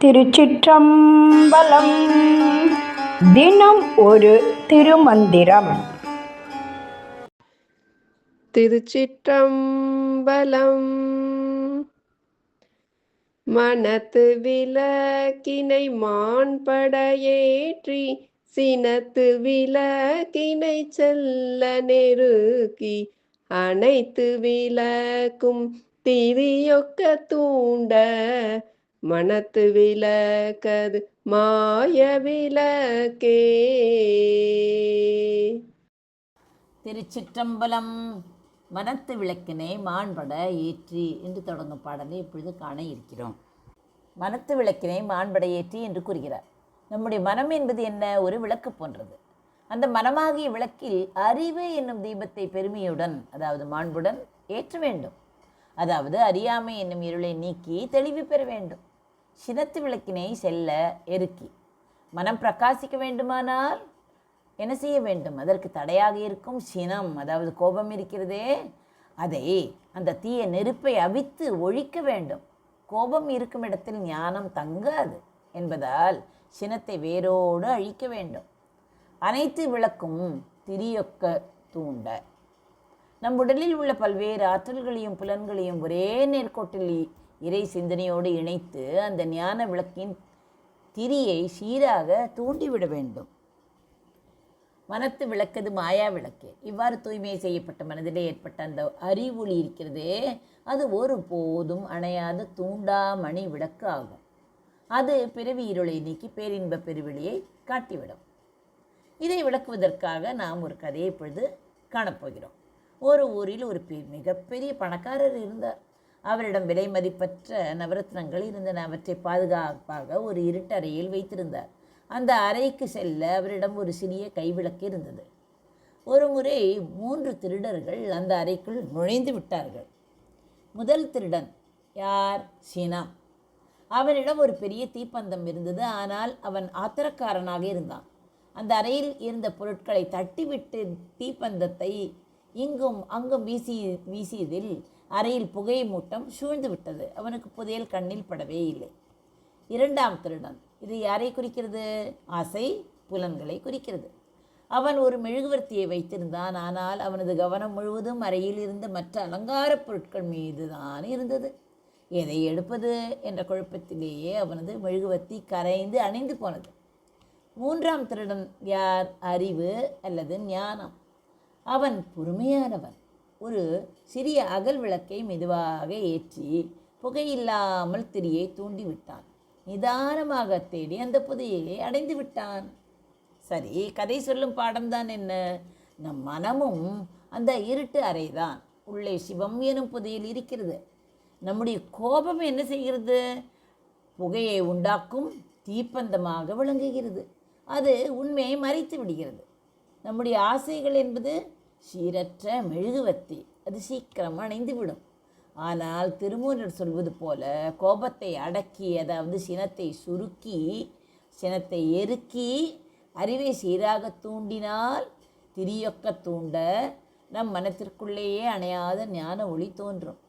திருச்சிற்றம்பலம். தினம் ஒரு திருமந்திரம். திருச்சிற்றம்பலம். மனத்து விளக்கினை மாண்பட ஏற்றி சினத்து விளக்கினை செல்ல நெருக்கி அனைத்து விளக்கும் திரியொக்க தூண்ட மனத்து விளக்கது மாய விளக்கே. திருச்சிற்றம்பலம். மனத்து விளக்கினை மாண்பட ஏற்றி என்று தொடங்கும் பாடலை இப்பொழுது காண இருக்கிறோம். மனத்து விளக்கினை மாண்பட ஏற்றி என்று கூறுகிறார். நம்முடைய மனம் என்பது என்ன? ஒரு விளக்கு போன்றது. அந்த மனமாகிய விளக்கில் அறிவு என்னும் தீபத்தை பெருமையுடன், அதாவது மாண்புடன் ஏற்ற வேண்டும். அதாவது அறியாமை என்னும் இருளை நீக்கி தெளிவு பெற வேண்டும். சினத்து விளக்கினை செல்ல எருக்கி மனம் பிரகாசிக்க வேண்டுமானால் என்ன செய்ய வேண்டும்? அதற்கு தடையாக இருக்கும் சினம், அதாவது கோபம் இருக்கிறதே, அதை அந்த தீய நெருப்பை அவித்து ஒழிக்க வேண்டும். கோபம் இருக்கும் இடத்தில் ஞானம் தங்காது என்பதால் சினத்தை வேரோடு அழிக்க வேண்டும். அனைத்து விளக்கும் திரியொக்க தூண்ட. நம் உடலில் உள்ள பல்வேறு ஆற்றல்களையும் புலன்களையும் ஒரே நேர்கோட்டில் இறை சிந்தனையோடு இணைத்து அந்த ஞான விளக்கின் திரியை சீராக தூண்டிவிட வேண்டும். மனத்து விளக்கது மாயா விளக்கு. இவ்வாறு தூய்மை செய்யப்பட்ட மனதிலே ஏற்பட்ட அந்த அறிவொளி இருக்கிறதே, அது ஒரு போதும் அணையாத தூண்டாமணி விளக்கு ஆகும். அது பிறவி இருளை நீக்கி பேரின்ப பெருவெளியை காட்டிவிடும். இதை விளக்குவதற்காக நாம் ஒரு கதையை இப்பொழுது காணப்போகிறோம். ஒரு ஊரில் ஒரு மிகப்பெரிய பணக்காரர் இருந்தார். அவரிடம் விலை மதிப்பற்ற நவரத்னங்கள் இருந்தன. அவற்றை பாதுகாப்பாக ஒரு இருட்டறையில் வைத்திருந்தார். அந்த அறைக்கு செல்ல அவரிடம் ஒரு சிறிய கைவிளக்கு இருந்தது. ஒரு முறை 3 திருடர்கள் அந்த அறைக்குள் நுழைந்து விட்டார்கள். முதல் திருடன் யார்? சினம். அவனிடம் ஒரு பெரிய தீப்பந்தம் இருந்தது. ஆனால் அவன் ஆத்திரக்காரனாக இருந்தான். அந்த அறையில் இருந்த பொருட்களை தட்டிவிட்டு தீப்பந்தத்தை இங்கும் அங்கும் வீசியதில் அறையில் புகை மூட்டம் சூழ்ந்து விட்டது. அவனுக்கு புதையல் கண்ணில் படவே இல்லை. இரண்டாம் திருடன். இது யாரை குறிக்கிறது? ஆசை புலன்களை குறிக்கிறது. அவன் ஒரு மெழுகுவர்த்தியை வைத்திருந்தான். ஆனால் அவனது கவனம் முழுவதும் அறையில் இருந்த மற்ற அலங்கார பொருட்கள் மீது தான் இருந்தது. எதை எடுப்பது என்ற குழப்பத்திலேயே அவனது மெழுகுவர்த்தி கரைந்து அணைந்து போனது. மூன்றாம் திருடன் யார்? அறிவு அல்லது ஞானம். அவன் பொறுமையானவன். ஒரு சிறிய அகல் விளக்கை மெதுவாக ஏற்றி புகையில்லாமல் திரியை தூண்டிவிட்டான். நிதானமாக தேடி அந்த புதையை அடைந்து விட்டான். சரி, கதை சொல்லும் பாடம்தான் என்ன? நம் மனமும் அந்த இருட்டு அறைதான். உள்ளே சிவம் எனும் புதையில் இருக்கிறது. நம்முடைய கோபம் என்ன செய்கிறது? புகையை உண்டாக்கும் தீப்பந்தமாக விளங்குகிறது. அது உண்மையை மறைத்து விடுகிறது. நம்முடைய ஆசைகள் என்பது சீரற்ற மெழுகுவர்த்தி. அது சீக்கிரம் அணைந்துவிடும். ஆனால் திருமூலர் சொல்வது போல கோபத்தை அடக்கி, அதாவது சினத்தை சுருக்கி, சினத்தை எருக்கி அறிவை சீராக தூண்டினால் திரியொக்க தூண்ட நம் மனத்திற்குள்ளேயே அணையாத ஞான ஒளி தோன்றும்.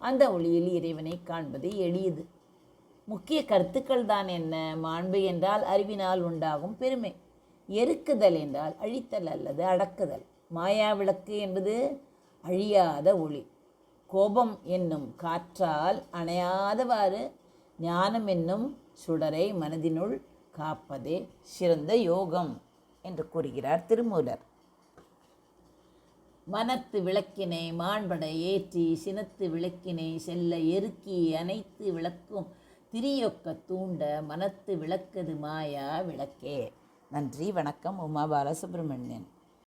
அந்த ஒளியில் இறைவனை காண்பது எளியது. முக்கிய கருத்துக்கள் தான் என்ன? மாண்பு என்றால் அறிவினால் உண்டாகும் பெருமை. எருக்குதல் என்றால் அழித்தல் அல்லது அடக்குதல். மாயா விளக்கு என்பது அழியாத ஒளி. கோபம் என்னும் காற்றால் அணையாதவாறு ஞானம் என்னும் சுடரை மனதினுள் காப்பதே சிறந்த யோகம் என்று கூறுகிறார் திருமூலர். மனத்து விளக்கினை மாண்பட ஏற்றி சினத்து விளக்கினை செல்ல எருக்கி அனைத்து விளக்கும் திரியொக்க தூண்ட மனத்து விளக்கது மாயா விளக்கே. நன்றி, வணக்கம். உமா பாலசுப்ரமணியன்.